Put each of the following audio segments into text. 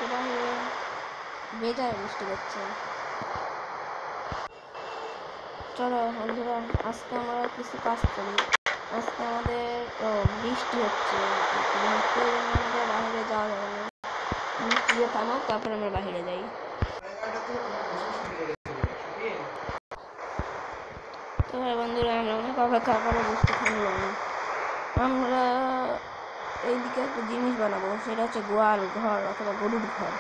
আজকে বাইরে বেজায় বৃষ্টি হচ্ছে। চলো বন্ধুরা, আজকে আমরা কিছু কাজ করি। আজকে আমাদের বৃষ্টি হচ্ছে, আমাদের বাইরে যাওয়া যাবে না। বৃষ্টি দিয়ে থামুক, তারপর আমরা বাইরে যাই। তো বন্ধুরা, আমরা অনেক অপেক্ষা করে বৃষ্টি থামলো না। আমরা এইদিকে একটা জিনিস বানাবো, সেটা হচ্ছে গোয়াল ঘর অথবা গরুর ঘর।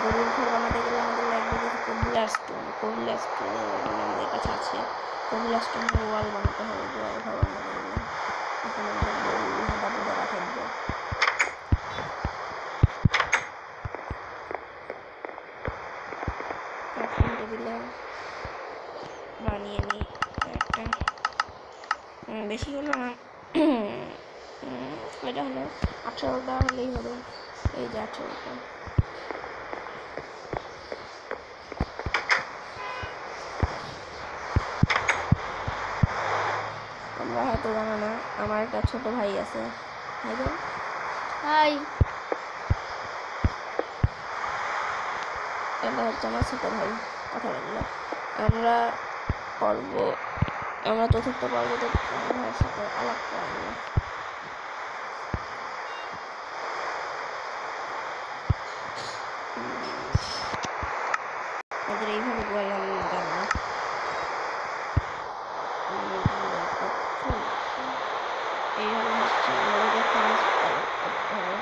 গরুর ঘর বানাতে গেলে আমাদের লাগবে কিছু কোবলাস্টোন। কোবলাস্টোন আমাদের কাছে আছে। কোবলাস্টোনের ওয়াল বানাতে হবে গোয়াল ঘর বানাতে গেলে। এখানে আমাদের গরু হাঁটা বুড়া থাকবে। টেবিলে বানিয়ে নিই একটা, বেশি হলো না, এটা হলো 18টা হলেই হবে। এই যে 18টা। তোমরা হয়তো জানো না, আমার একটা ছোট ভাই আছে। হাই, এটা হচ্ছে আমার ছোট ভাই। কথা বললো আমরা চতুর্থ পর্বতে ভাইয়ের সাথে আলাপ করাবো। আমাদের এইভাবে গোয়াল জানবো। এইভাবে হচ্ছে আমাদের করতে হবে।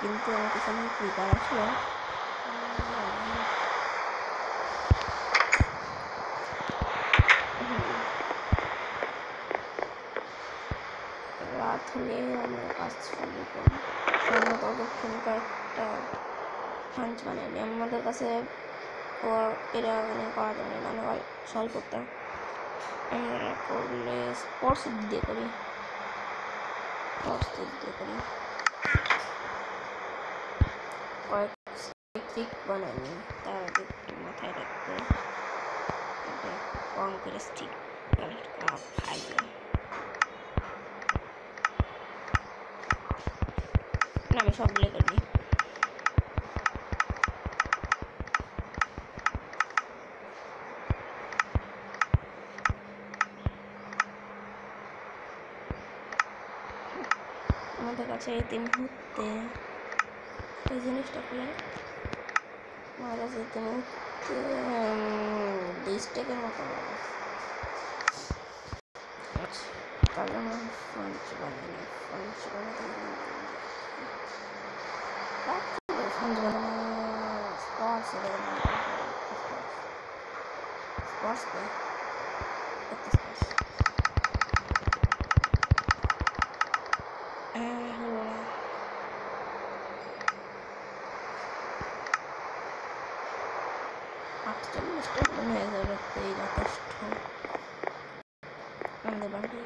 কিন্তু আমার পিছনে ক্রিপার আসলো। রাত হলে আমরা কাজ শুরু করি। আমরা ততক্ষণ কয়েকটা ফাঞ্চ বানাই নি। আমাদের কাছে এরা করা যাবে না, মানে সলভ করতে আমরা করলে স্পোর্টস দিয়ে করি। কয়েক ট্রিক বানাইনি, তার আগে মাথায় রাখতে এটা কম করে স্টিক খাইবে। আমি সবগুলো করি। আমাদের কাছে এই মুহূর্তে এই জিনিসটা করে আমার কাছে এই মুহূর্তে 2 স্টেকের মতো তাহলে আমার ফাঞ্চ বানানো স্পোর্টস হয়ে যাবে, এই যথেষ্ট। আমাদের বাড়ি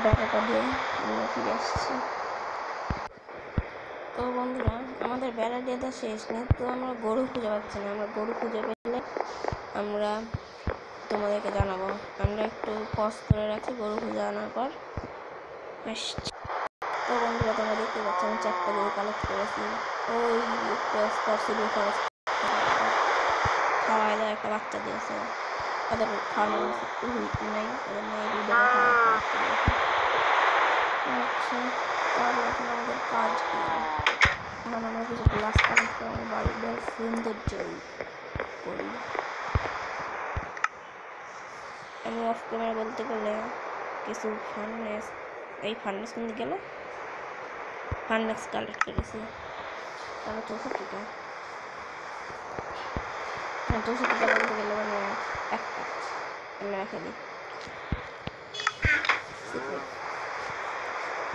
বেড়াটা দিয়ে আমরা ফিরে আসছি। তো বন্ধুরা, আমাদের বেড়া দেওয়া শেষ, কিন্তু আমরা গরু খুঁজে পাচ্ছি না। আমরা গরু খুঁজে পেলে আমরা তোমাদেরকে জানাবো। আমরা একটু পজ করে রাখি, গরু খুঁজে আনার পর আসছি। তো বন্ধুরা তোমরা দেখতে পাচ্ছ আমি 4টা গরু কালেক্ট করেছি। ওই সিভিল ফরেস্ট খাওয়ায় দেওয়া একটা বাচ্চা দিয়েছে, তাদের খাওয়ানো নেই, তাদের নেই ভিডিওটা খাওয়া। আচ্ছা, তাহলে এখন আমাদের কাজ কি? এখন আমরা কিছু গ্লাস কালেক্ট করে আমার বাড়ির সৌন্দর্য করি। আমি অফ ক্যামেরা বলতে গেলে কিছু ফার্নেস, এই ফার্নেস কিনতে গেলে ফার্নেস কালেক্ট করেছি। তাহলে 64টা বলতে গেলে মানে একটা আমি রেখে দিই।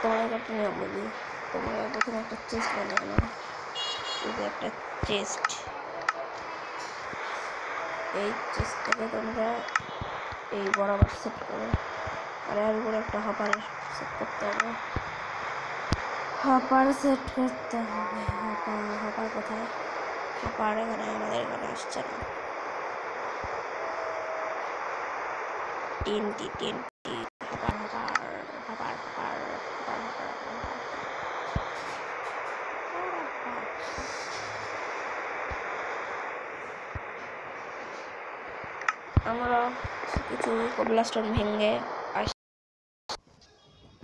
তোমাদের একটা নিয়ম বলি, তোমরা প্রথমে একটা চেস্ট বানিয়ে নাও। যদি একটা চেস্ট, এই চেস্টটাকে তোমরা এই বরাবর সেট করো, আর এর উপরে একটা হপার সেট করতে হবে। হপার কোথায়? হপার এখানে আমাদের এখানে আসছে না। তিনটি হপার আমরা কিছু কবলাস্টোন ভেঙে আসি।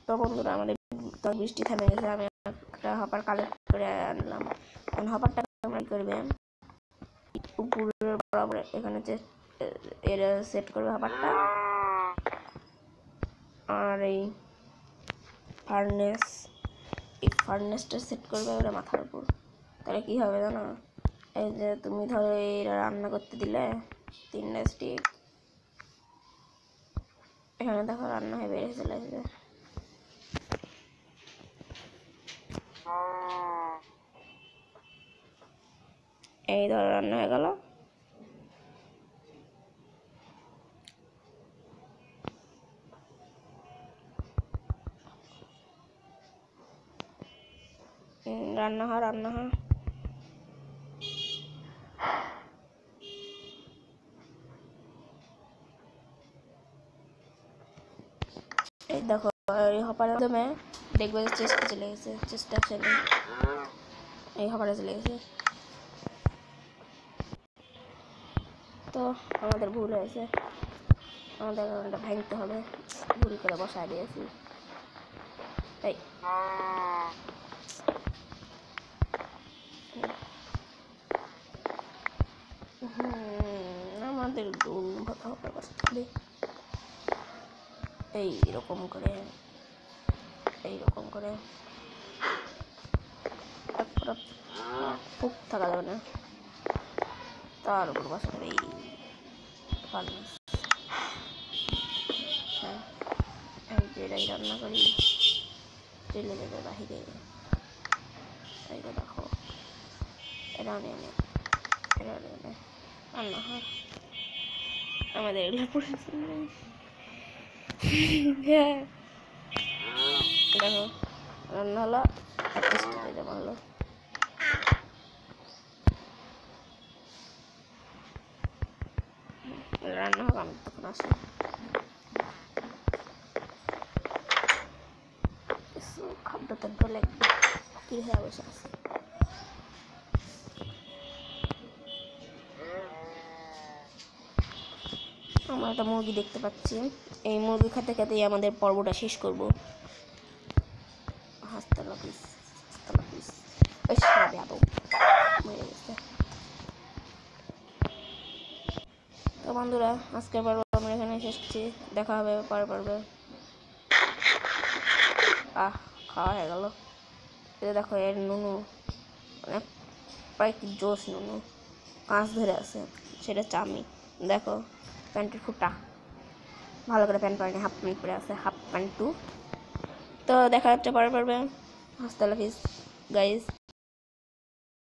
তো বন্ধুরা আমাদের তো বৃষ্টি থেমে গেছে, আমি একটা হপার কালেক্ট করে আনলাম। এখন হপারটা আমরা কি করবে, উপরের বরাবর এখানে যে এর সেট করবে হপারটা, আর এই ফার্নেসটা সেট করবে ওরা মাথার উপর। তাহলে কি হবে জানো, এই যে তুমি ধরো এরা রান্না করতে দিলে 3টা স্টিক, এখানে দেখো রান্না হয়ে বেরিয়ে চলে আসবে। এই ধরো রান্না হয়ে গেল। রান্না হয় এই দেখো এই হপারের মাধ্যমে দেখবে চেষ্টা চলে গেছে, চেষ্টা চলে এই হপারে চলে গেছে। তো আমাদের ভুল হয়েছে, আমাদের ওটা ভাঙতে হবে, ভুল করে বসায় দিয়েছি। এই আমাদের গোল ভাতা হপার বসাতে হবে এইরকম করে ফুক থাকা যাবে না, তার উপর বসাতে হবে এই ফার্নেস। হ্যাঁ, আমি যেটাই রান্না করি চলে যাবে বাহিরে। এই তো দেখো এটা নিয়ে রান্না হয় আমাদের এগুলো পড়েছে। হ্যাঁ দেখো রান্না হলো, একটা স্টেজে জমা হলো। রান্না হোক, আমি তখন আসি। খাদ্য টাদ্য লাগবে, কি হয়ে বসে আছে। আমরা একটা মুরগি দেখতে পাচ্ছি, এই মুরগি খেতে খেতেই আমাদের পর্বটা শেষ করব। হাসতালা পিস তো বন্ধুরা আজকের পর্ব আমরা এখানে শেষ করছি, দেখা হবে পরের পর্বে। খাওয়া হয়ে গেল। এটা দেখো এর নুনু মানে প্রায় কি জোস নুনু, কাঁচ ধরে আছে, সেটা চামি। দেখো প্যান্টের ফুটা, ভালো করে প্যান্ট পরেনি, হাফ প্যান্ট পরে আছে, হাফ প্যান্ট টু। তো দেখা হচ্ছে পরের পর্বে। হাসতালা পিস গাইজ।